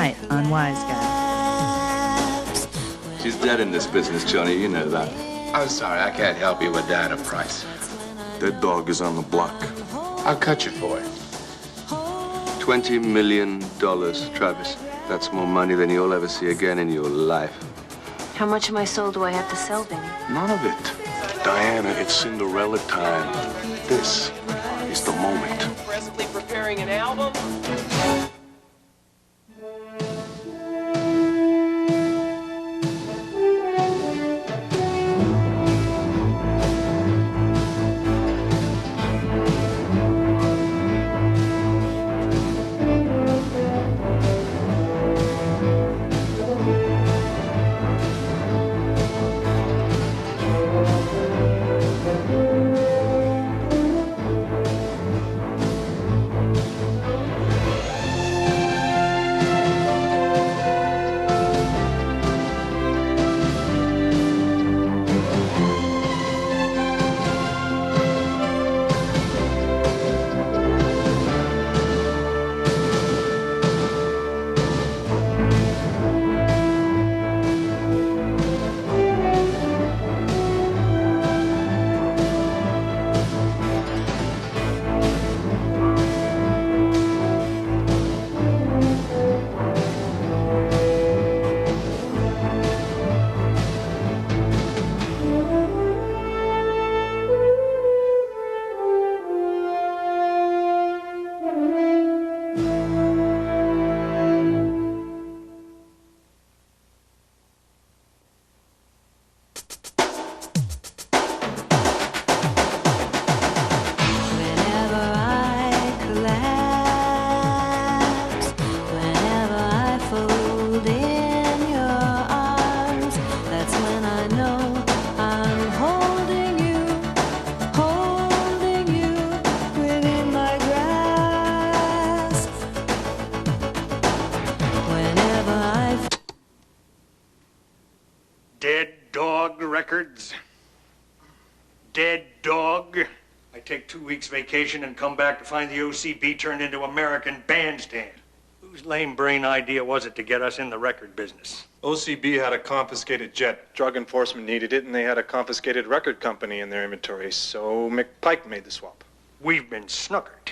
tonight on Wise Guys. She's dead in this business, Johnny. You know that. I'm sorry, I can't help you with Diana Price. Dead dog is on the block. I'll cut you for it. $20 million, Travis. That's more money than you'll ever see again in your life. How much of my soul do I have to sell, Vinny? None of it. Diana, it's Cinderella time. This is the moment. Presently preparing an album. Dead Dog Records. Dead Dog. I take 2 weeks vacation and come back to find the OCB turned into American Bandstand. Whose lame brain idea was it to get us in the record business? OCB had a confiscated jet. Drug enforcement needed it, and they had a confiscated record company in their inventory, so McPike made the swap. We've been snookered.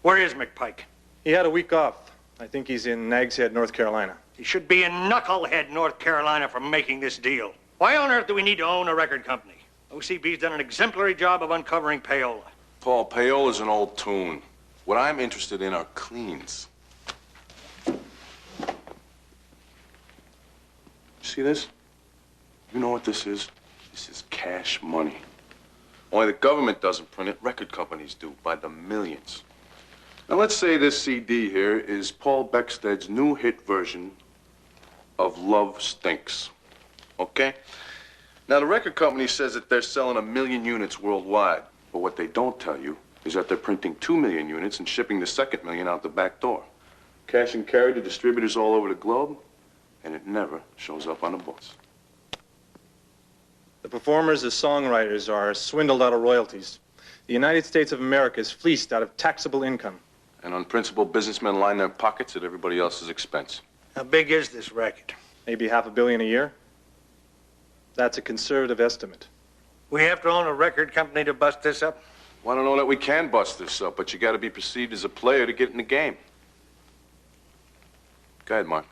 Where is McPike? He had a week off. I think he's in Nags Head, North Carolina. He should be in Knucklehead, North Carolina for making this deal. Why on earth do we need to own a record company? OCB's done an exemplary job of uncovering payola. Paul, payola's an old tune. What I'm interested in are cleans. See this? You know what this is? This is cash money. Only the government doesn't print it, record companies do, by the millions. Now let's say this CD here is Paul Beckstead's new hit version of Love Stinks. Okay? Now the record company says that they're selling 1 million units worldwide. But what they don't tell you is that they're printing 2 million units and shipping the second million out the back door. Cash and carry to distributors all over the globe, and it never shows up on the books. The performers as songwriters are swindled out of royalties. The United States of America is fleeced out of taxable income. And unprincipled businessmen line their pockets at everybody else's expense. How big is this racket? Maybe $500 million a year. That's a conservative estimate. We have to own a record company to bust this up? Well, I don't know that we can bust this up, but you got to be perceived as a player to get in the game. Go ahead, Mark.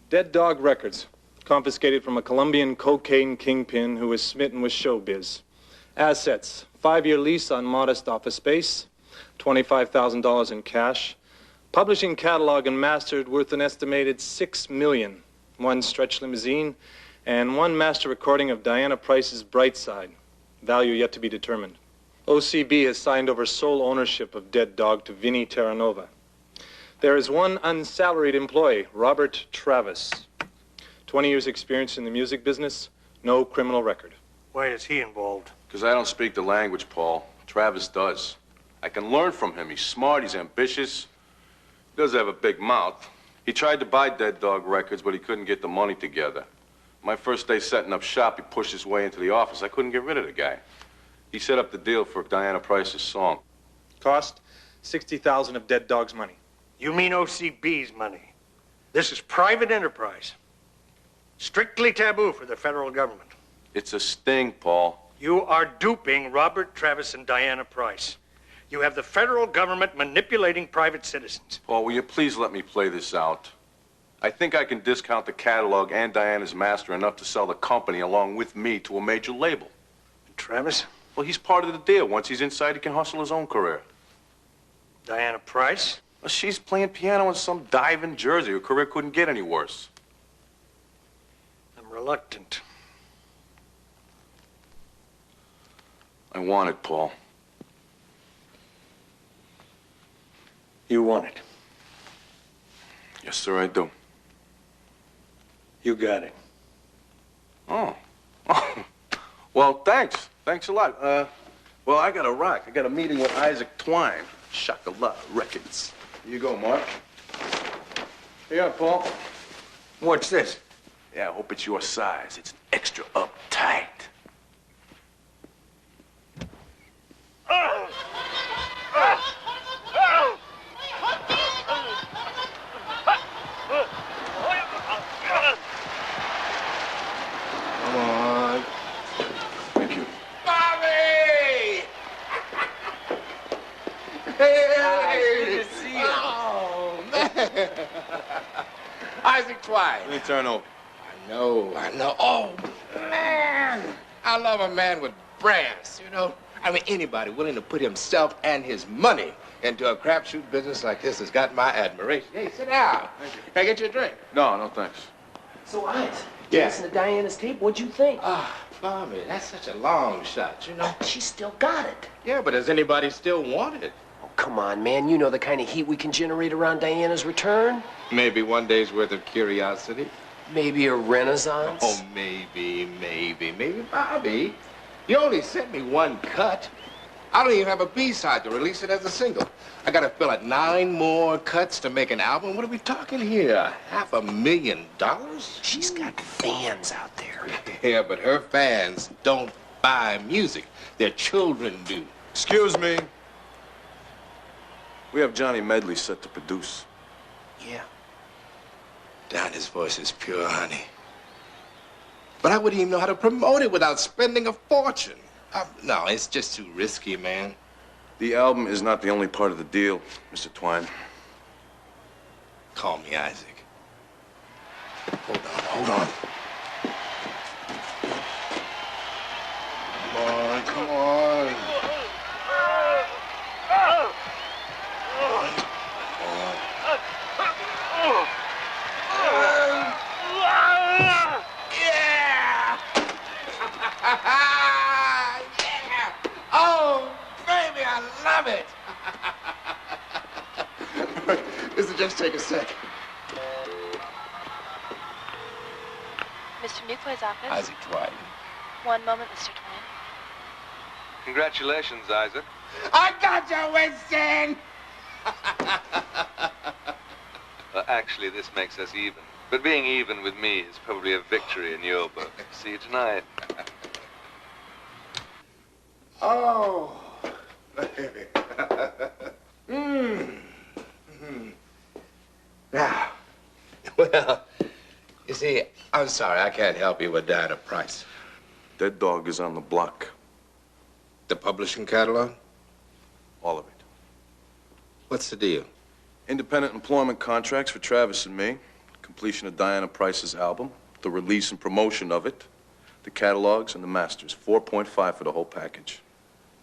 Dead Dog Records, confiscated from a Colombian cocaine kingpin who was smitten with showbiz. Assets, 5-year lease on modest office space, $25,000 in cash. Publishing catalog and mastered worth an estimated $6 million. 1 stretch limousine, and 1 master recording of Diana Price's Bright Side. Value yet to be determined. OCB has signed over sole ownership of Dead Dog to Vinnie Terranova. There is 1 unsalaried employee, Robert Travis. 20 years experience in the music business, no criminal record. Why is he involved? Because I don't speak the language, Paul. Travis does. I can learn from him. He's smart, he's ambitious. He does have a big mouth. He tried to buy Dead Dog Records, but he couldn't get the money together. My first day setting up shop, he pushed his way into the office. I couldn't get rid of the guy. He set up the deal for Diana Price's song. Cost, $60,000 of Dead Dog's money. You mean OCB's money. This is private enterprise. Strictly taboo for the federal government. It's a sting, Paul. You are duping Robert Travis and Diana Price. You have the federal government manipulating private citizens. Paul, will you please let me play this out? I think I can discount the catalog and Diana's master enough to sell the company along with me to a major label. And Travis? Well, he's part of the deal. Once he's inside, he can hustle his own career. Diana Price? Well, she's playing piano in some dive in Jersey. Her career couldn't get any worse. I'm reluctant. I want it, Paul. You want it. Yes, sir, I do. You got it. Oh. Well, thanks. Thanks a lot. Well, I got to rock. I got a meeting with Isaac Twine. Chocolat Records. Here you go, Mark. Here, Paul. What's this? Yeah, I hope it's your size. It's extra uptight. Come on. Thank you. Bobby! Hey! Good to see you. Oh, man. Isaac Twine. Let me turn over. I know. Oh, man. I love a man with brass, you know. I mean, anybody willing to put himself and his money into a crapshoot business like this has got my admiration. Hey, sit down. Thank you. Can I get you a drink? No, thanks. So, Ice, Yeah. listen to Diana's tape. What'd you think? Ah, Bobby, that's such a long shot, you know. She still got it. Yeah, but does anybody still want it? Oh, come on, man. You know the kind of heat we can generate around Diana's return. Maybe one day's worth of curiosity. Maybe a renaissance. Oh, maybe, Bobby. You only sent me one cut. I don't even have a B-side to release it as a single. I gotta fill out 9 more cuts to make an album. What are we talking here? $500,000? She's got fans out there. Yeah, but her fans don't buy music. Their children do. Excuse me. We have Johnny Medley set to produce. Yeah. Donnie's voice is pure honey. But I wouldn't even know how to promote it without spending a fortune. No, it's just too risky, man. The album is not the only part of the deal, Mr. Twine. Call me Isaac. Hold on. Come on. Yeah! Yeah! Oh, baby, I love it. This'll just take a sec. Mr. Newquay's office. Isaac Twine. One moment, Mr. Twine. Congratulations, Isaac. I got you, Winston! Well, actually, this makes us even. But being even with me is probably a victory in your book. See you tonight. Oh. Now, well, you see, I'm sorry, I can't help you with Diana Price. Dead Dog is on the block. The publishing catalog? All of it. What's the deal? Independent employment contracts for Travis and me. Completion of Diana Price's album. The release and promotion of it. The catalogs and the masters. 4.5 for the whole package.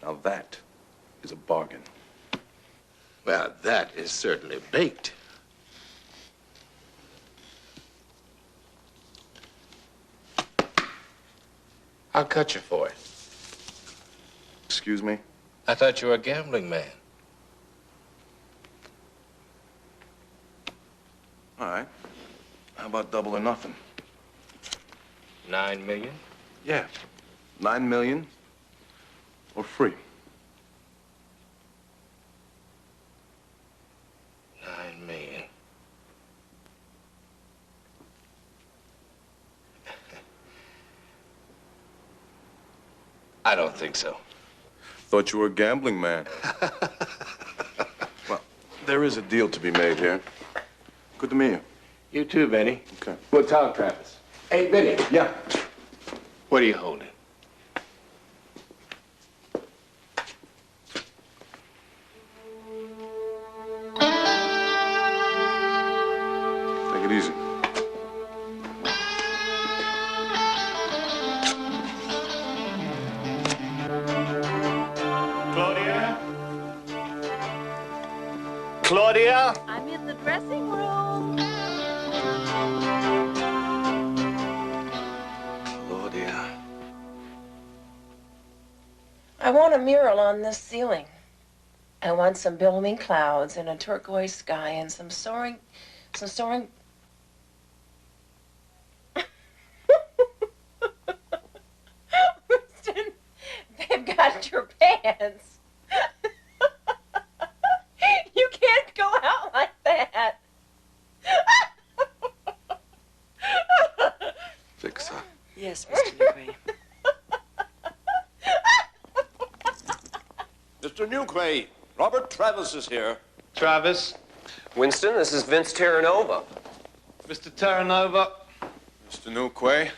Now that is a bargain. Well, that is certainly baked. I'll cut you for it. Excuse me? I thought you were a gambling man. All right. How about double or nothing? 9 million? Yeah. 9 million or free. 9 million. I don't think so. Thought you were a gambling man. Well, There is a deal to be made here. Good to meet you. You too, Benny. Okay. Well, talk, Travis. Hey, Benny. Yeah. What are you holding? Take it easy. Claudia? Claudia? I'm in the dressing room. Claudia. I want a mural on this ceiling. I want some billowing clouds and a turquoise sky and some soaring. Winston, they've got your pants. You can't go out like that. Fix up. Yes, Mr. Newquay. Mr. Newquay, Robert Travis is here. Travis, Winston, this is Vince Terranova. Mr. Terranova. Mr. Newquay.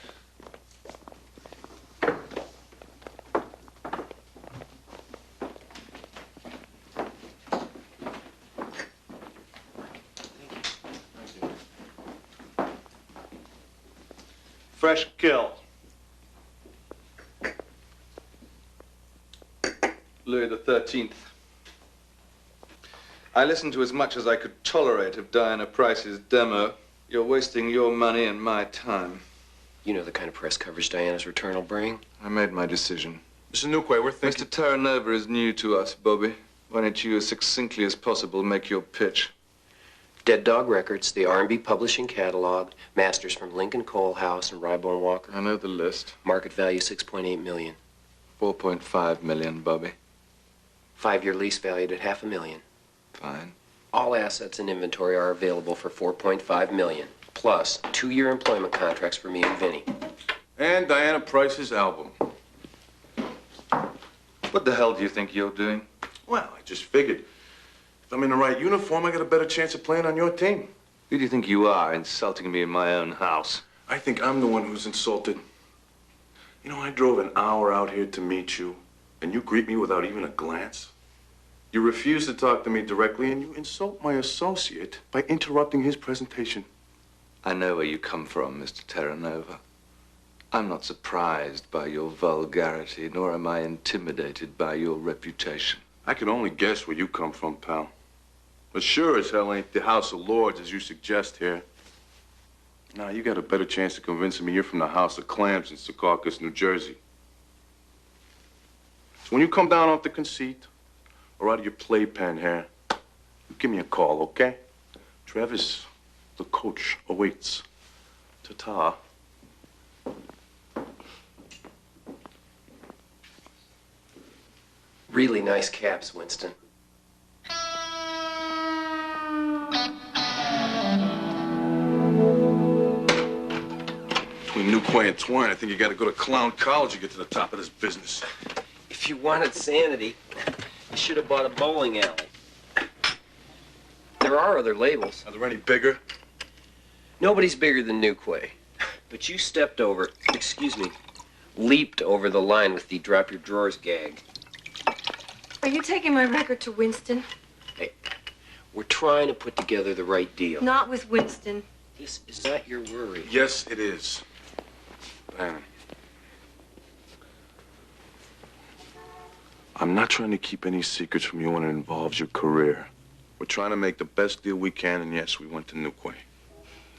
Fresh kill. Louis XIII. I listened to as much as I could tolerate of Diana Price's demo. You're wasting your money and my time. You know the kind of press coverage Diana's return will bring. I made my decision. Mr. Newquay, we're thinking... Mr. Terranova is new to us, Bobby. Why don't you, as succinctly as possible, make your pitch? Dead Dog Records, the R&B publishing catalog, masters from Lincoln Cole House and Rybone Walker. I know the list. Market value $6.8 million. 4.5 million, Bobby. 5-year lease valued at $500,000. Fine. All assets and inventory are available for $4.5 million, plus 2-year employment contracts for me and Vinny. And Diana Price's album. What the hell do you think you're doing? Well, I just figured. If I'm in the right uniform, I got a better chance of playing on your team. Who do you think you are, insulting me in my own house? I think I'm the one who's insulted. You know, I drove an hour out here to meet you, and you greet me without even a glance. You refuse to talk to me directly, and you insult my associate by interrupting his presentation. I know where you come from, Mr. Terranova. I'm not surprised by your vulgarity, nor am I intimidated by your reputation. I can only guess where you come from, pal. But sure as hell ain't the House of Lords, as you suggest here. Now, you got a better chance of convincing me you're from the House of Clams in Secaucus, New Jersey. So when you come down off the conceit, or out of your playpen here, you give me a call, okay? Travis, the coach, awaits. Ta-ta. Really nice caps, Winston. Between Newquay and Twine, I think you gotta go to clown college to get to the top of this business. If you wanted sanity, you should have bought a bowling alley. There are other labels. Are there any bigger? Nobody's bigger than Newquay. But you leaped over the line with the drop your drawers gag. Are you taking my record to Winston? Hey, we're trying to put together the right deal. Not with Winston. This is not your worry. Yes, it is. Diana. I'm not trying to keep any secrets from you when it involves your career. We're trying to make the best deal we can, and yes, we went to Newquay.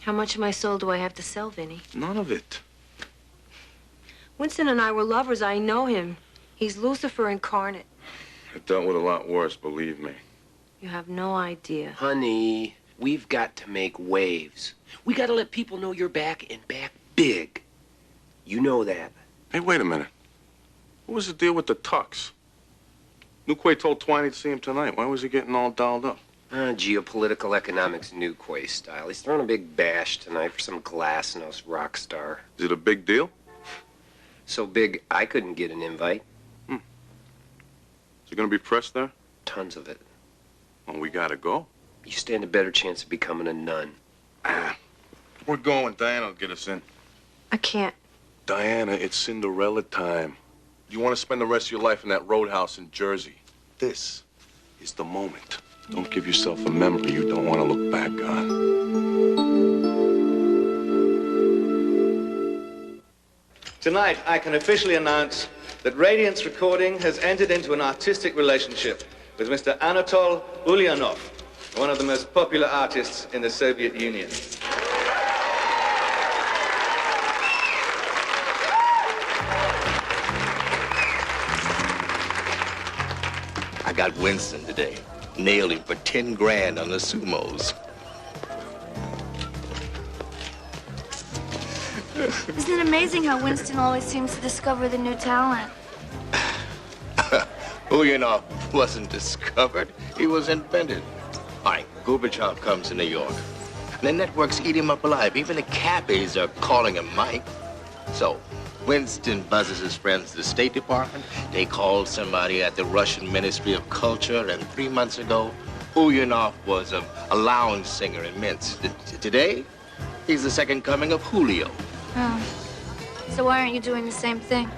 How much of my soul do I have to sell, Vinny? None of it. Winston and I were lovers. I know him. He's Lucifer incarnate. I've dealt with a lot worse, believe me. You have no idea. Honey, we've got to make waves. We got to let people know you're back and back big. You know that. Hey, wait a minute. What was the deal with the tux? Newquay told Twine he'd see him tonight. Why was he getting all dolled up? Geopolitical economics Newquay style. He's throwing a big bash tonight for some glasnost rock star. Is it a big deal? So big, I couldn't get an invite. Is it gonna be press there? Tons of it. Well, we gotta go. You stand a better chance of becoming a nun. We're going. Diana will get us in. I can't. Diana, it's Cinderella time. You want to spend the rest of your life in that roadhouse in Jersey. This is the moment. Don't give yourself a memory you don't want to look back on. Tonight, I can officially announce that Radiance Recording has entered into an artistic relationship with Mr. Anatol Ulyanov, one of the most popular artists in the Soviet Union. I got Winston today. Nailed him for 10 grand on the sumos. Isn't it amazing how Winston always seems to discover the new talent? Ulyanov wasn't discovered. He was invented. All right, Gorbachev comes to New York. The networks eat him up alive. Even the cabbies are calling him Mike. So, Winston buzzes his friends at the State Department. They called somebody at the Russian Ministry of Culture, and 3 months ago, Ulyanov was a lounge singer in Minsk. Today, he's the second coming of Julio. Oh. So why aren't you doing the same thing?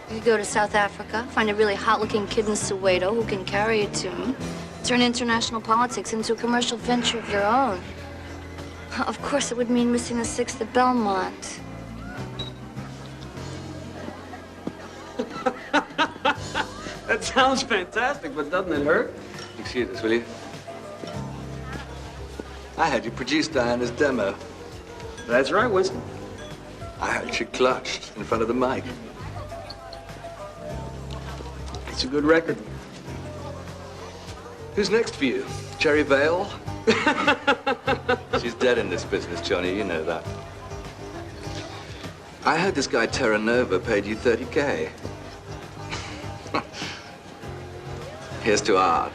You could go to South Africa, find a really hot-looking kid in Soweto who can carry a tune, turn international politics into a commercial venture of your own. Of course, it would mean missing the 6th at Belmont. That sounds fantastic, but doesn't it hurt? Excuse us, will you? I had you produce Diana's demo. That's right, Winston. I had you clutched in front of the mic. It's a good record. Who's next for you? Cherry Vale? She's dead in this business, Johnny. You know that. I heard this guy Terra Nova paid you 30K. Here's to art.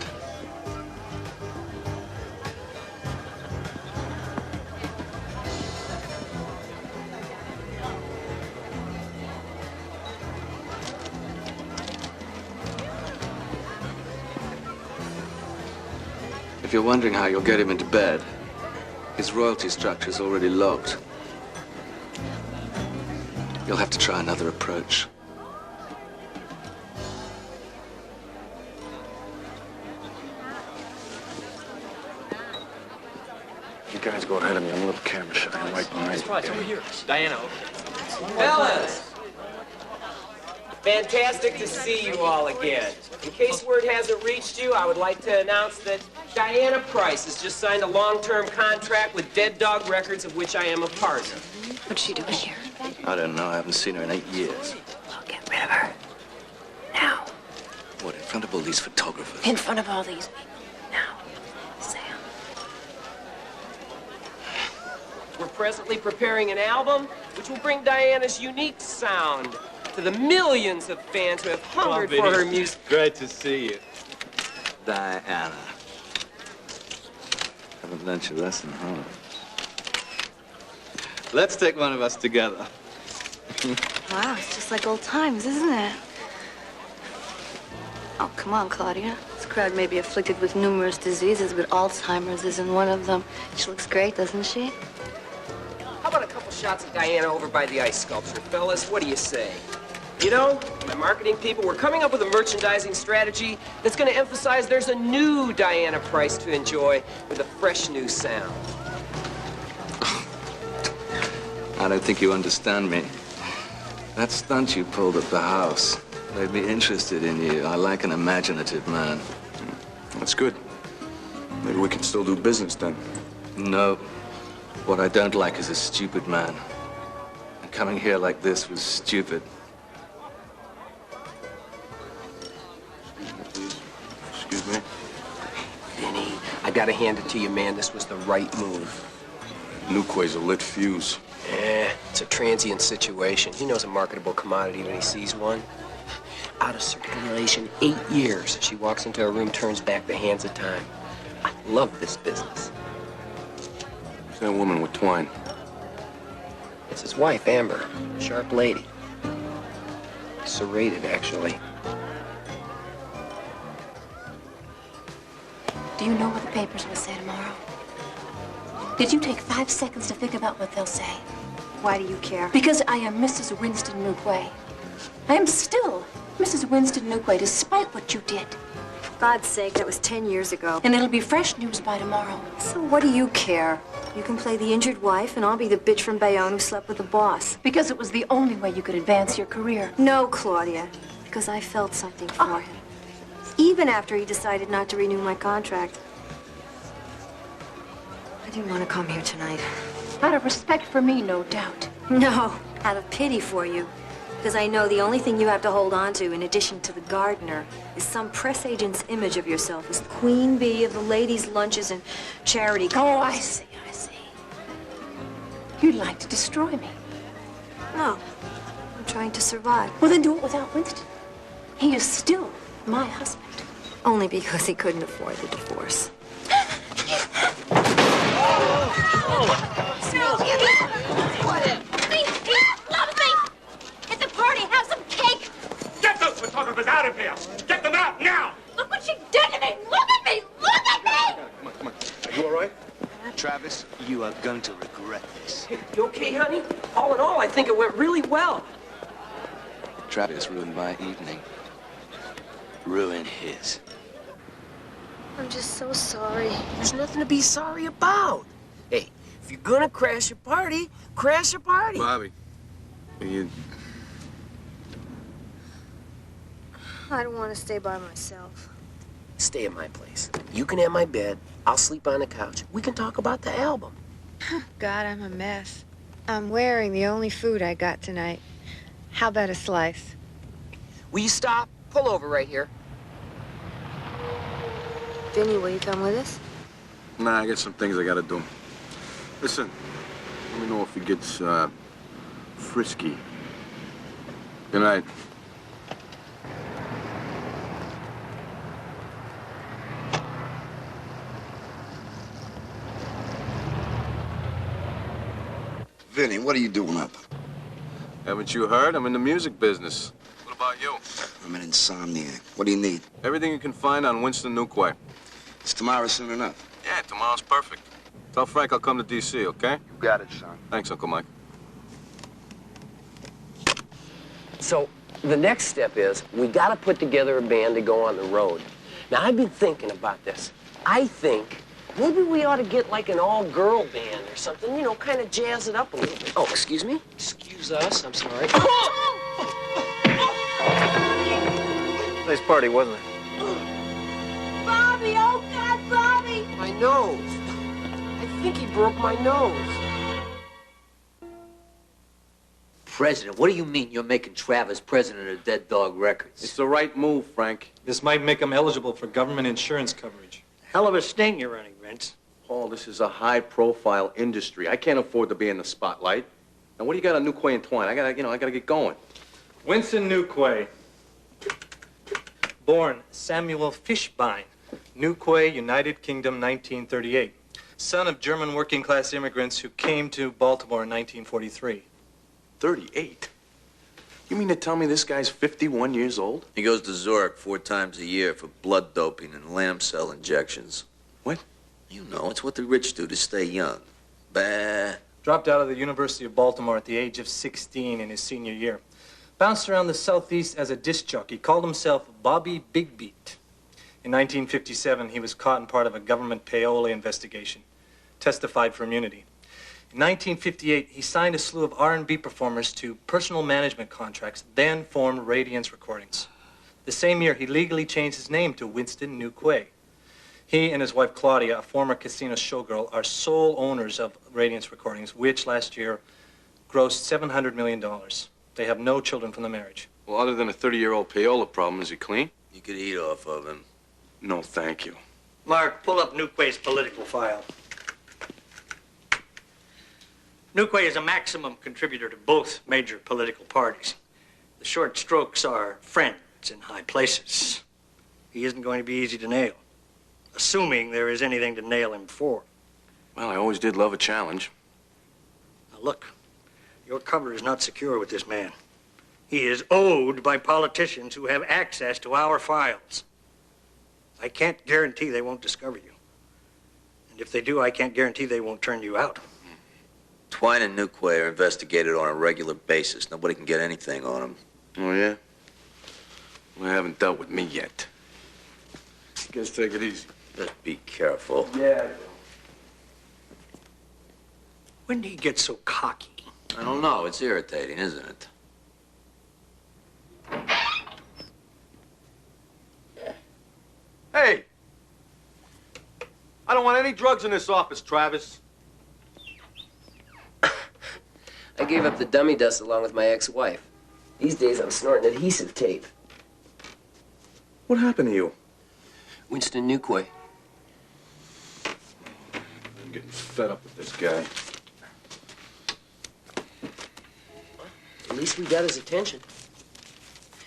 If you're wondering how you'll get him into bed, his royalty structure's already locked. You'll have to try another approach. You guys go ahead of me. I'm a little camera shy. I'm right behind you. Over here. Diana, Fellas! Fantastic to see you all again. In case word hasn't reached you, I would like to announce that Diana Price has just signed a long-term contract with Dead Dog Records, of which I am a partner. What's she doing here? I don't know. I haven't seen her in 8 years. Well, get rid of her. Now. What, in front of all these photographers? In front of all these people. Now. Sam. We're presently preparing an album which will bring Diana's unique sound to the millions of fans who have hungered for her music. Great to see you. Diana. Haven't learned your lesson, huh? Let's take one of us together. Wow, it's just like old times, isn't it? Oh, come on, Claudia. This crowd may be afflicted with numerous diseases, but Alzheimer's isn't one of them. She looks great, doesn't she? How about a couple shots of Diana over by the ice sculpture, fellas? What do you say? You know, my marketing people, we're coming up with a merchandising strategy that's going to emphasize there's a new Diana Price to enjoy with a fresh new sound. I don't think you understand me. That stunt you pulled at the house made me interested in you. I like an imaginative man. That's good. Maybe we can still do business then. No. What I don't like is a stupid man. And coming here like this was stupid. Excuse me. Vinny, I gotta hand it to you, man. This was the right move. Nuquay's a lit fuse. It's a transient situation. He knows a marketable commodity when he sees one. Out of circulation 8 years. She walks into a room, turns back the hands of time. I love this business. Who's that woman with Twine? It's his wife, Amber. Sharp lady. Serrated, actually. Do you know what the papers will say tomorrow? Did you take 5 seconds to think about what they'll say? Why do you care? Because I am Mrs. Winston Newquay. I am still Mrs. Winston Newquay, despite what you did. For God's sake, that was 10 years ago. And it'll be fresh news by tomorrow. So what do you care? You can play the injured wife, and I'll be the bitch from Bayonne who slept with the boss. Because it was the only way you could advance your career. No, Claudia. Because I felt something for him. Even after he decided not to renew my contract. I didn't want to come here tonight. Out of respect for me, no doubt. No, out of pity for you. Because I know the only thing you have to hold on to, in addition to the gardener, is some press agent's image of yourself as the queen bee of the ladies' lunches and charity. Oh, I see, I see. You'd like to destroy me. No, I'm trying to survive. Well, then do it without Winston. He is still my husband. Only because he couldn't afford the divorce. It's a party. Have some cake. Get those photographers out of here! Get them out now! Look what she did to me. Look at me. Look at me. Come on. Are you all right? Travis, you are going to regret this. You okay, honey? All in all, I think it went really well. Travis ruined my evening. Ruined his. I'm just so sorry. There's nothing to be sorry about. Hey, if you're gonna crash a party, crash a party. Bobby, you... I don't want to stay by myself. Stay at my place. You can have my bed. I'll sleep on the couch. We can talk about the album. God, I'm a mess. I'm wearing the only food I got tonight. How about a slice? Will you stop? Pull over right here. Vinny, will you come with us? Nah, I got some things I gotta do. Listen, let me know if he gets, frisky. Good night. Vinny, what are you doing up? Haven't you heard? I'm in the music business. What about you? I'm an insomniac. What do you need? Everything you can find on Winston Newquay. Is tomorrow soon enough? Yeah, tomorrow's perfect. Tell Frank I'll come to D.C., okay? You got it, son. Thanks, Uncle Mike. So, the next step is we gotta put together a band to go on the road. Now, I've been thinking about this. I think maybe we ought to get like an all-girl band or something, you know, kind of jazz it up a little bit. Oh, excuse me? Excuse us, I'm sorry. Nice party, wasn't it? Bobby, oh God, Bobby! My nose. I think he broke my nose. President? What do you mean you're making Travis president of Dead Dog Records? It's the right move, Frank. This might make him eligible for government insurance coverage. Hell of a sting you're running, Vince. Paul, this is a high-profile industry. I can't afford to be in the spotlight. Now, what do you got on Newquay and Twine? I gotta get going. Winston Newquay. Born Samuel Fishbein, Newquay, United Kingdom, 1938. Son of German working-class immigrants who came to Baltimore in 1943. 38? You mean to tell me this guy's 51 years old? He goes to Zurich 4 times a year for blood doping and lamb cell injections. What? You know, it's what the rich do to stay young. Bah. Dropped out of the University of Baltimore at the age of 16 in his senior year. Bounced around the Southeast as a disc jockey. Called himself Bobby Big Beat. In 1957, he was caught in part of a government payola investigation. Testified for immunity. In 1958, he signed a slew of R&B performers to personal management contracts, then formed Radiance Recordings. The same year, he legally changed his name to Winston Newquay. He and his wife Claudia, a former casino showgirl, are sole owners of Radiance Recordings, which last year grossed $700 million. They have no children from the marriage. Well, other than a 30-year-old payola problem, is he clean? You could eat off of him. No, thank you. Mark, pull up Newquay's political file. Newquay is a maximum contributor to both major political parties. The short strokes are friends in high places. He isn't going to be easy to nail, assuming there is anything to nail him for. Well, I always did love a challenge. Now, look, your cover is not secure with this man. He is owed by politicians who have access to our files. I can't guarantee they won't discover you. And if they do, I can't guarantee they won't turn you out. Twine and Newquay are investigated on a regular basis. Nobody can get anything on them. Oh, yeah? Well, they haven't dealt with me yet. Guess take it easy. Just be careful. Yeah. When do you get so cocky? I don't know. It's irritating, isn't it? Hey! I don't want any drugs in this office, Travis. I gave up the dummy dust along with my ex-wife. These days I'm snorting adhesive tape. What happened to you? Winston Newquay. I'm getting fed up with this guy. At least we got his attention.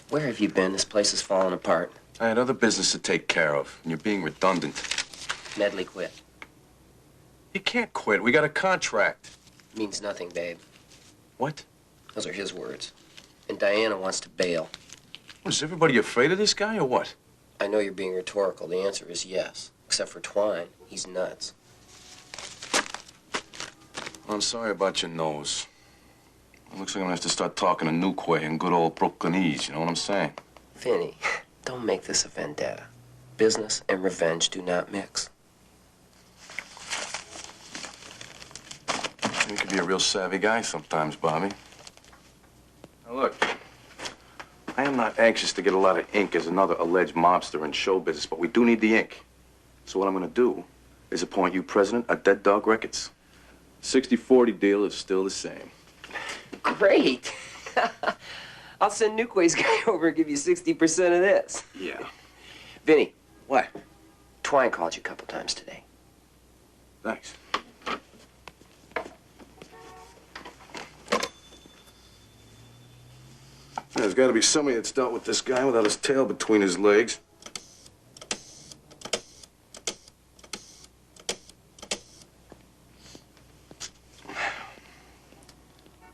Where have you been? This place is falling apart. I had other business to take care of, and you're being redundant. Medley quit. He can't quit. We got a contract. Means nothing, babe. What? Those are his words. And Diana wants to bail. What, is everybody afraid of this guy, or what? I know you're being rhetorical. The answer is yes. Except for Twine. He's nuts. I'm sorry about your nose. It looks like I'm gonna have to start talking to Newquay in good old Brooklynese, you know what I'm saying? Vinny, don't make this a vendetta. Business and revenge do not mix. You could be a real savvy guy sometimes, Bobby. Now look, I am not anxious to get a lot of ink as another alleged mobster in show business, but we do need the ink. So what I'm gonna do is appoint you president of Dead Dog Records. 60-40 deal is still the same. Great. I'll send Newquay's guy over and give you 60% of this. Yeah. Vinny. What? Twine called you a couple times today. Thanks. There's got to be somebody that's dealt with this guy without his tail between his legs.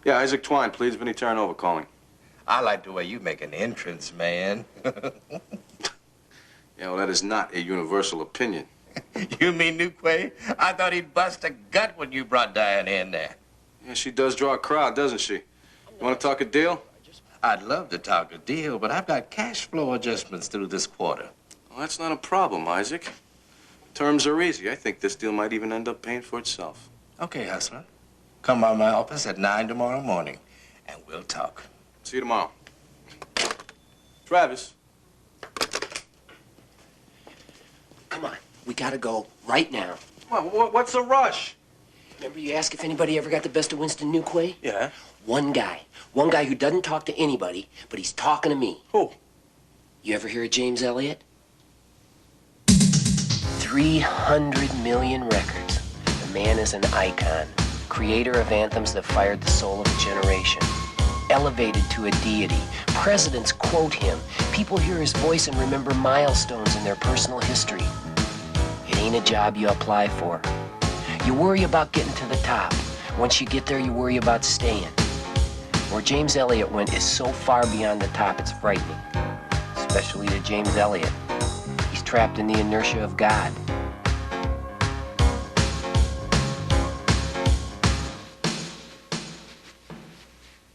Yeah, Isaac Twine, please. Vinny Terranova calling. I like the way you make an entrance, man. Yeah, well, that is not a universal opinion. You mean Newquay? I thought he'd bust a gut when you brought Diana in there. Yeah, she does draw a crowd, doesn't she? You want to talk a deal? I'd love to talk a deal, but I've got cash flow adjustments through this quarter. Well, that's not a problem, Isaac. Terms are easy. I think this deal might even end up paying for itself. Okay, hustler. Come by my office at 9 tomorrow morning, and we'll talk. See you tomorrow. Travis. Come on. We gotta go right now. What's the rush? Remember you asked if anybody ever got the best of Winston Newquay? Yeah. One guy. One guy who doesn't talk to anybody, but he's talking to me. Who? You ever hear of James Elliott? 300 million records. The man is an icon. Creator of anthems that fired the soul of a generation. Elevated to a deity. Presidents quote him. People hear his voice and remember milestones in their personal history. It ain't a job you apply for. You worry about getting to the top. Once you get there, you worry about staying. Where James Elliott went is so far beyond the top, it's frightening. Especially to James Elliott. He's trapped in the inertia of God.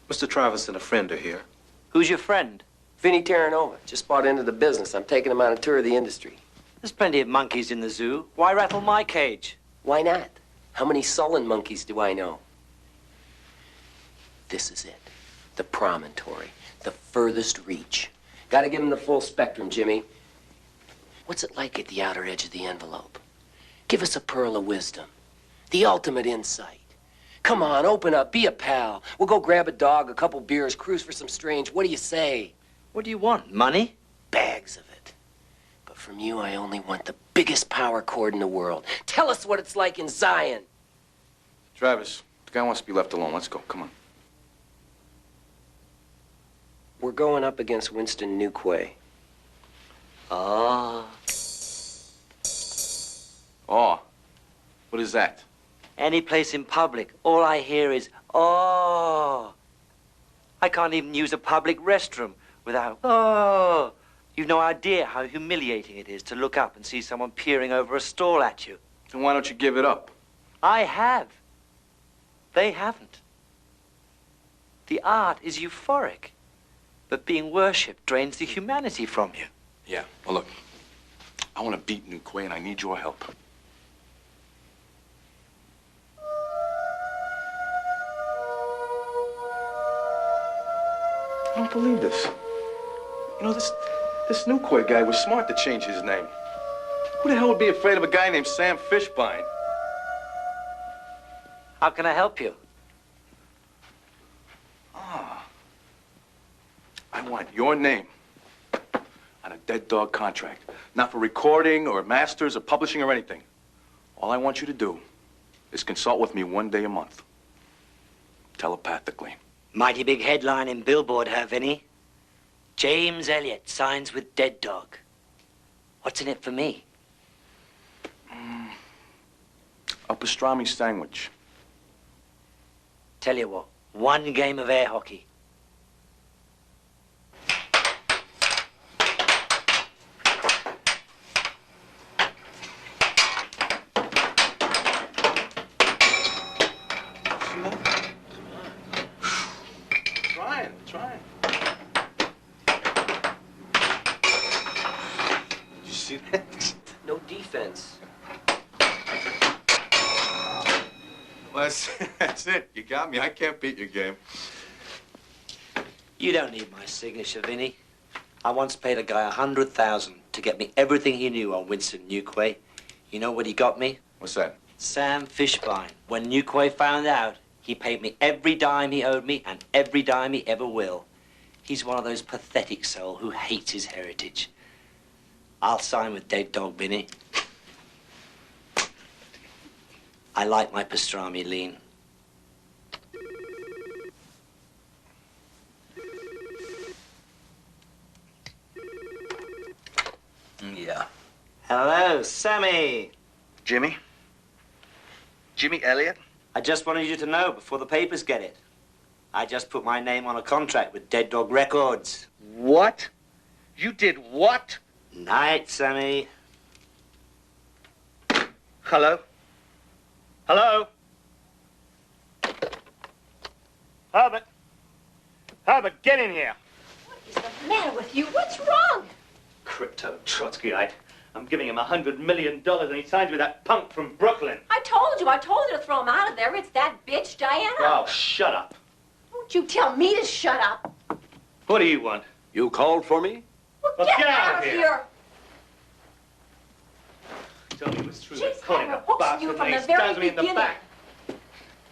Mr. Travis and a friend are here. Who's your friend? Vinny Terranova. Just bought into the business. I'm taking him on a tour of the industry. There's plenty of monkeys in the zoo. Why rattle my cage? Why not? How many sullen monkeys do I know? This is it. The promontory. The furthest reach. Gotta give him the full spectrum, Jimmy. What's it like at the outer edge of the envelope? Give us a pearl of wisdom. The ultimate insight. Come on, open up, be a pal. We'll go grab a dog, a couple beers, cruise for some strange. What do you say? What do you want? Money? Bags of it. But from you, I only want the biggest power chord in the world. Tell us what it's like in Zion. Travis, the guy wants to be left alone. Let's go. Come on. We're going up against Winston Newquay. Ah. Oh. What is that? Any place in public, all I hear is, oh. I can't even use a public restroom without, oh. You've no idea how humiliating it is to look up and see someone peering over a stall at you. Then why don't you give it up? I have. They haven't. The art is euphoric, but being worshipped drains the humanity from you. Yeah, well, look, I want to beat New Quay, and I need your help. I don't believe this. You know, this New Quay guy was smart to change his name. Who the hell would be afraid of a guy named Sam Fishbein? How can I help you? I want your name on a Dead Dog contract. Not for recording or masters or publishing or anything. All I want you to do is consult with me 1 day a month. Telepathically. Mighty big headline in Billboard, huh, Vinny? James Elliott signs with Dead Dog. What's in it for me? A pastrami sandwich. Tell you what, 1 game of air hockey. Trying. Did you see that? No defense. Well, that's it. You got me. I can't beat your game. You don't need my signature, Vinny. I once paid a guy $100,000 to get me everything he knew on Winston Newquay. You know what he got me? What's that? Sam Fishbein. When Newquay found out, he paid me every dime he owed me and every dime he ever will. He's one of those pathetic souls who hates his heritage. I'll sign with Dead Dog, Vinny. I like my pastrami lean. Yeah. Hello, Sammy. Jimmy? Jimmy Elliott? I just wanted you to know before the papers get it. I just put my name on a contract with Dead Dog Records. What? You did what? Night, Sammy. Hello? Hello? Herbert? Herbert, get in here. What is the matter with you? What's wrong? Crypto Trotskyite. I'm giving him $100 million and he signs with that punk from Brooklyn. I told you to throw him out of there. It's that bitch, Diana. Oh, shut up. Don't you tell me to shut up. What do you want? You called for me? Well, get out of here. Tell me what's true. She's Calling had her a hooks in bastard you and from he the very stabs me in the beginning. back.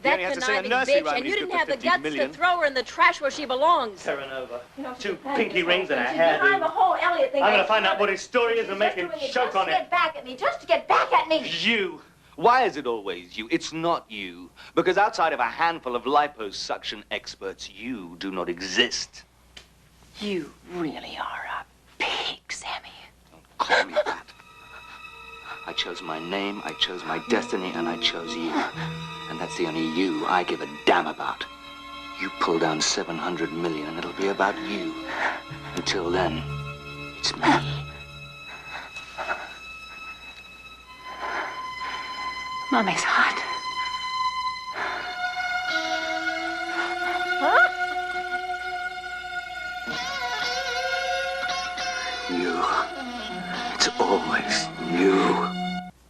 That You only have to say a conniving nursery bitch, rhyme and you he's didn't good have for the 50 guts million. to throw her in the trash where she belongs. Terranova. You know, Two she's pinky rings and a behind the hairdo. whole Elliot thing. I'm gonna find out what his story is and make him choke on Just to it. get back at me. Just to get back at me. You. Why is it always you? It's not you. Because outside of a handful of liposuction experts, you do not exist. You really are a pig, Sammy. Don't call me that. I chose my name, I chose my destiny, and I chose you. And that's the only you I give a damn about. You pull down 700 million and it'll be about you. Until then, it's me. Mommy's hot. You. It's always you.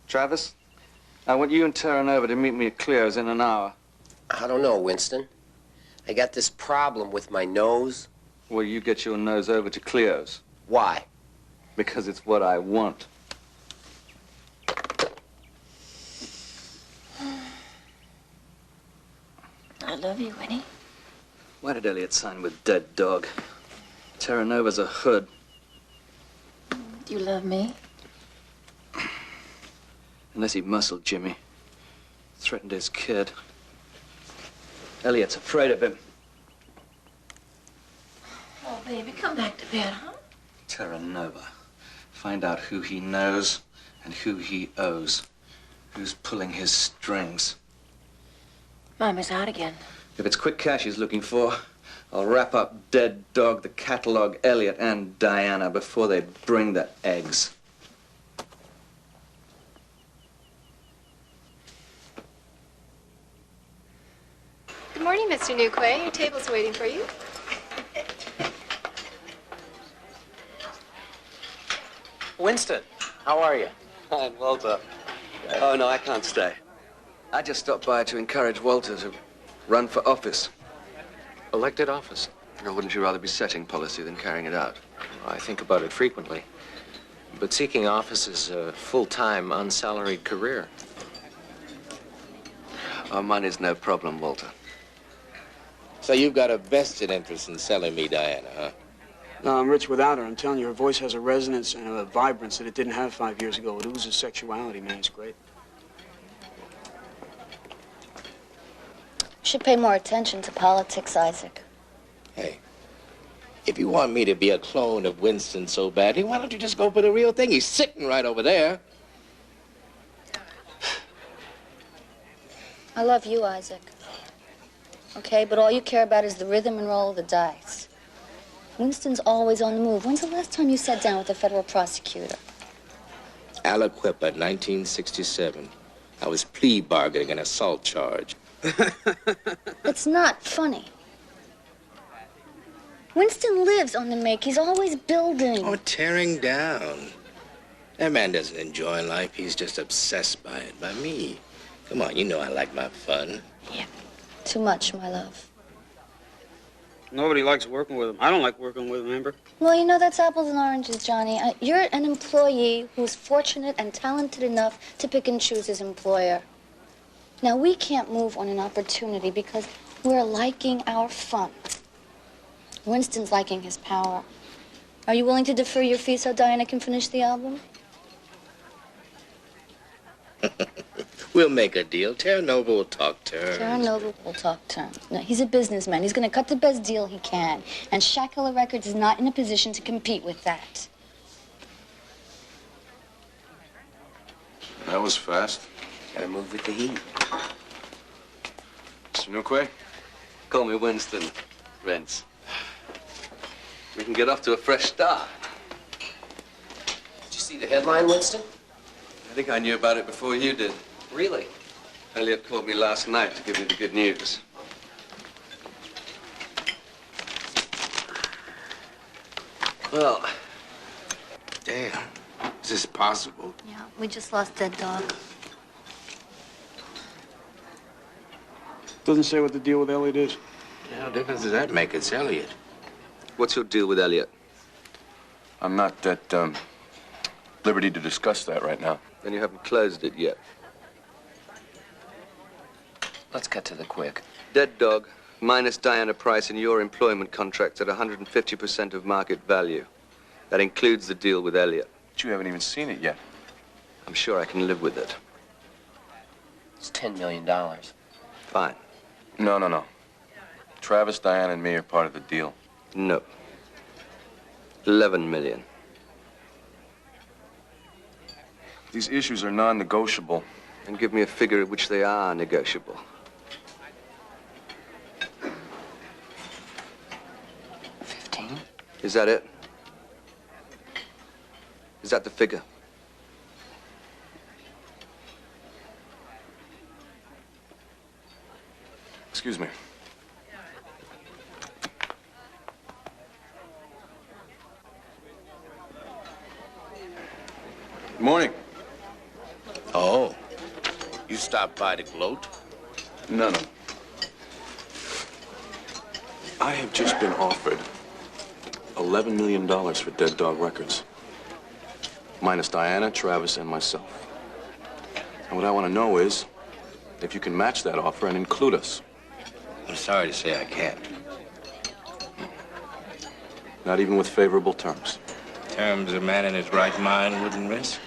Travis, I want you and Terranova to meet me at Cleo's in an hour. I don't know, Winston. I got this problem with my nose. Well, you get your nose over to Cleo's. Why? Because it's what I want. I love you, Winnie. Why did Elliot sign with Dead Dog? Terranova's a hood. Do you love me? Unless he muscled Jimmy. Threatened his kid. Elliot's afraid of him. Oh, baby, come back to bed, huh? Terranova. Find out who he knows and who he owes. Who's pulling his strings. Mama's out again. If it's quick cash he's looking for, I'll wrap up Dead Dog, the catalog, Elliot, and Diana before they bring the eggs. morning, Mr. Newquay. Your table's waiting for you. Winston, how are you? Fine, Walter. Oh, no, I can't stay. I just stopped by to encourage Walter to run for office. Elected office? Or wouldn't you rather be setting policy than carrying it out? I think about it frequently. But seeking office is a full-time, unsalaried career. Oh, money's no problem, Walter. So you've got a vested interest in selling me Diana, huh? No, I'm rich without her. I'm telling you, her voice has a resonance and a vibrance that it didn't have 5 years ago. It oozes sexuality, man. It's great. You should pay more attention to politics, Isaac. Hey, if you want me to be a clone of Winston so badly, why don't you just go for the real thing? He's sitting right over there. I love you, Isaac. Okay, but all you care about is the rhythm and roll of the dice. Winston's always on the move. When's the last time you sat down with a federal prosecutor? Aliquippa, 1967. I was plea bargaining an assault charge. It's not funny. Winston lives on the make. He's always building. Oh, tearing down. That man doesn't enjoy life. He's just obsessed by it, by me. Come on, you know I like my fun. Yeah. Too much, my love. Nobody likes working with him. I don't like working with him, remember? Well, you know, that's apples and oranges, Johnny. You're an employee who's fortunate and talented enough to pick and choose his employer. Now, we can't move on an opportunity because we're liking our fun. Winston's liking his power. Are you willing to defer your fee so Diana can finish the album? We'll make a deal. Terra Nova will talk terms. Terra Nova will talk terms. No, he's a businessman. He's going to cut the best deal he can. And Shacula Records is not in a position to compete with that. That was fast. Gotta move with the heat. Mr. Newquay? Call me Winston. Rents. We can get off to a fresh start. Did you see the headline, Winston? I think I knew about it before you did. Really? Elliot called me last night to give me the good news. Well, damn. Is this possible? Yeah, we just lost Dead Dog. Doesn't say what the deal with Elliot is. What difference does that make? It's Elliot. What's your deal with Elliot? I'm not at liberty to discuss that right now. Then you haven't closed it yet. Let's cut to the quick. Dead Dog, minus Diana Price in your employment contract at 150% of market value. That includes the deal with Elliot. But you haven't even seen it yet. I'm sure I can live with it. It's $10 million. Fine. No. Travis, Diana, and me are part of the deal. No. 11 million. These issues are non-negotiable. And give me a figure at which they are negotiable. 15? Is that it? Is that the figure? Excuse me. Good morning. Oh. You stopped by to gloat? No. I have just been offered $11 million for Dead Dog Records. Minus Diana, Travis, and myself. And what I want to know is if you can match that offer and include us. I'm sorry to say I can't. Not even with favorable terms. Terms a man in his right mind wouldn't risk?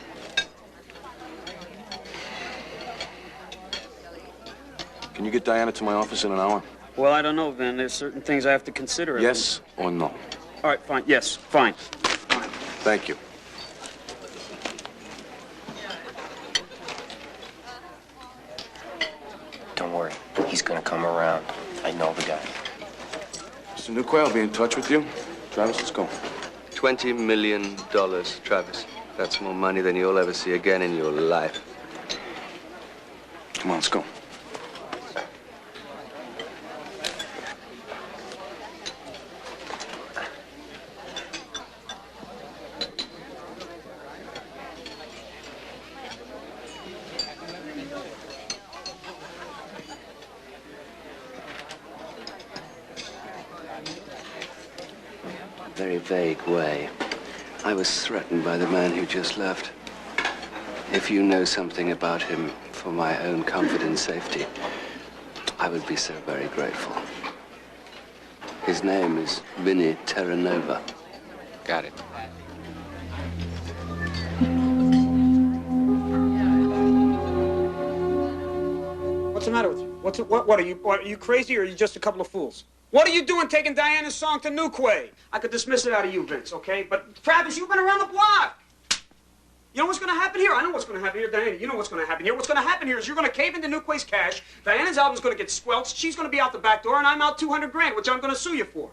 Can you get Diana to my office in an hour? Well, I don't know, Vin. There's certain things I have to consider. Yes or no? All right, fine. Yes, fine. Thank you. Don't worry. He's gonna come around. I know the guy. Mr. Newquay, I'll be in touch with you. Travis, let's go. $20 million, Travis. That's more money than you'll ever see again in your life. Come on, let's go. very vague way. I was threatened by the man who just left. If you know something about him for my own comfort and safety, I would be so very grateful. His name is Vinny Terranova. Got it. What's the matter with you? What are you crazy or are you just a couple of fools? What are you doing taking Diana's song to Newquay? I could dismiss it out of you, Vince, okay? But Travis, you've been around the block. You know what's going to happen here? I know what's going to happen here, Diana. You know what's going to happen here. What's going to happen here is you're going to cave into Newquay's cash. Diana's album's going to get squelched. She's going to be out the back door, and I'm out 200 grand, which I'm going to sue you for.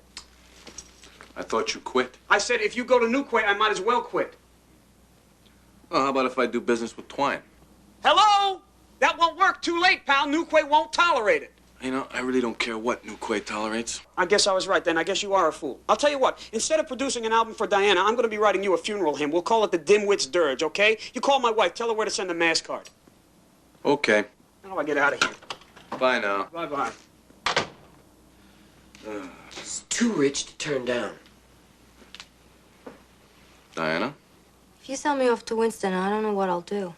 I thought you quit. I said if you go to Newquay, I might as well quit. Well, how about if I do business with Twine? Hello? That won't work. Too late, pal. Newquay won't tolerate it. You know, I really don't care what Newquay tolerates. I guess I was right then. I guess you are a fool. I'll tell you what. Instead of producing an album for Diana, I'm going to be writing you a funeral hymn. We'll call it the Dimwit's Dirge, okay? You call my wife. Tell her where to send the mass card. Okay. How do I get out of here? Bye now. Bye-bye. It's too rich to turn down. Diana? If you sell me off to Winston, I don't know what I'll do.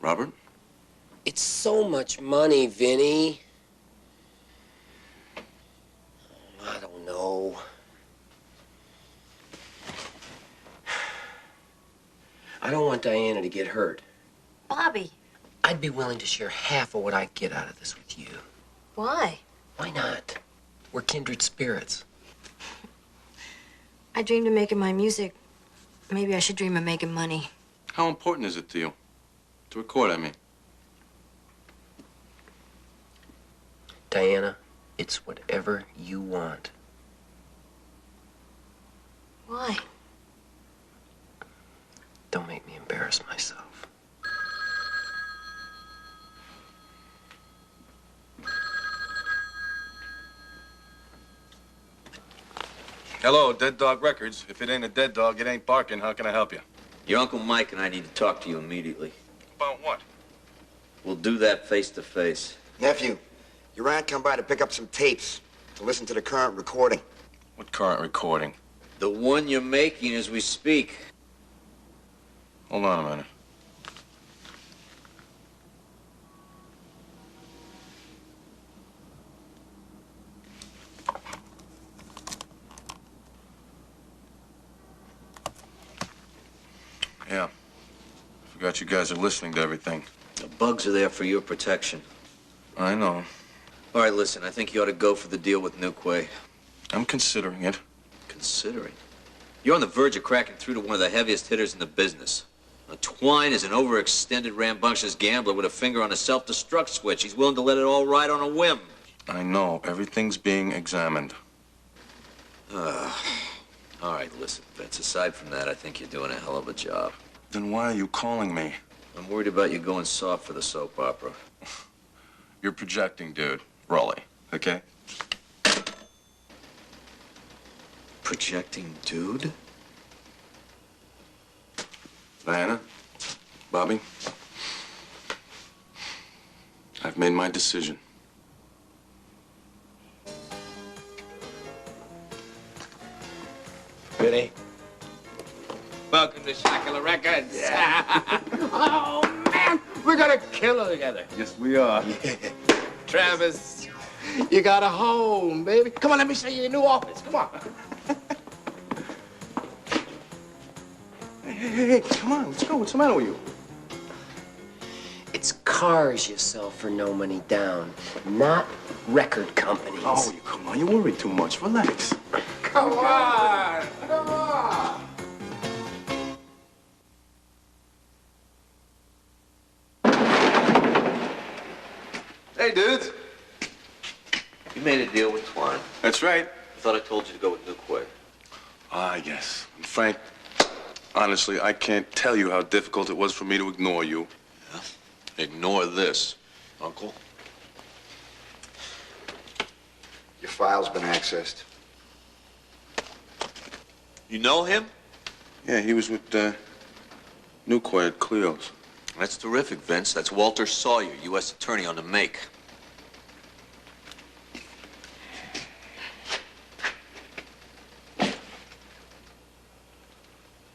Robert? It's so much money, Vinny. I don't know. I don't want Diana to get hurt. Bobby. I'd be willing to share half of what I get out of this with you. Why? Why not? We're kindred spirits. I dreamed of making my music. Maybe I should dream of making money. How important is it to you? To record, I mean. Diana, it's whatever you want. Why? Don't make me embarrass myself. Hello, Dead Dog Records. If it ain't a dead dog, it ain't barking. How can I help you? Your Uncle Mike and I need to talk to you immediately. About what? We'll do that face to face. Nephew, your aunt come by to pick up some tapes to listen to the current recording. What current recording? The one you're making as we speak. Hold on a minute. Yeah. Forgot you guys are listening to everything. The bugs are there for your protection. I know. All right, listen, I think you ought to go for the deal with Newquay. I'm considering it. Considering? You're on the verge of cracking through to one of the heaviest hitters in the business. Now, Twine is an overextended, rambunctious gambler with a finger on a self-destruct switch. He's willing to let it all ride on a whim. I know. Everything's being examined. All right, listen, Vince, aside from that, I think you're doing a hell of a job. Then why are you calling me? I'm worried about you going soft for the soap opera. You're projecting, dude. Raleigh, okay? Projecting, dude? Diana, Bobby, I've made my decision. Vinny. Welcome to Shackler Records. Yeah. Oh, man, we're gonna kill it together. Yes, we are. Travis, you got a home, baby. Come on, let me show you your new office. Come on. Hey, come on, let's go. What's the matter with you? It's cars you sell for no money down, not record companies. Oh, come on, you worry too much. Relax. Come on. Come on. Hey, dudes. You made a deal with Twine. That's right. I thought I told you to go with Newquay. Ah, yes. And Frank, honestly, I can't tell you how difficult it was for me to ignore you. Yeah? Ignore this, Uncle. Your file's been accessed. You know him? Yeah, he was with Newquay at Cleo's. That's terrific, Vince. That's Walter Sawyer, U.S. Attorney on the make.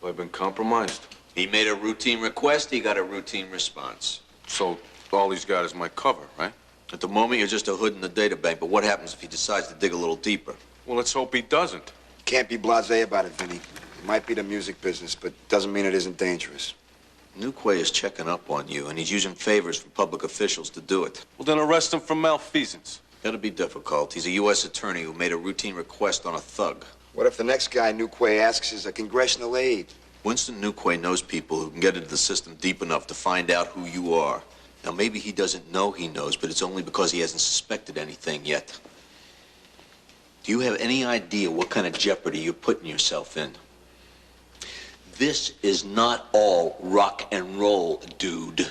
Well, I've been compromised. He made a routine request, he got a routine response. So all he's got is my cover, right? At the moment, you're just a hood in the databank, but what happens if he decides to dig a little deeper? Well, let's hope he doesn't. Can't be blasé about it, Vinny. It might be the music business, but doesn't mean it isn't dangerous. Newquay is checking up on you, and he's using favors from public officials to do it. Well, then arrest him for malfeasance. That'll be difficult. He's a U.S. attorney who made a routine request on a thug. What if the next guy Newquay asks is a congressional aide? Winston Newquay knows people who can get into the system deep enough to find out who you are. Now, maybe he doesn't know he knows, but it's only because he hasn't suspected anything yet. Do you have any idea what kind of jeopardy you're putting yourself in? This is not all rock and roll, dude.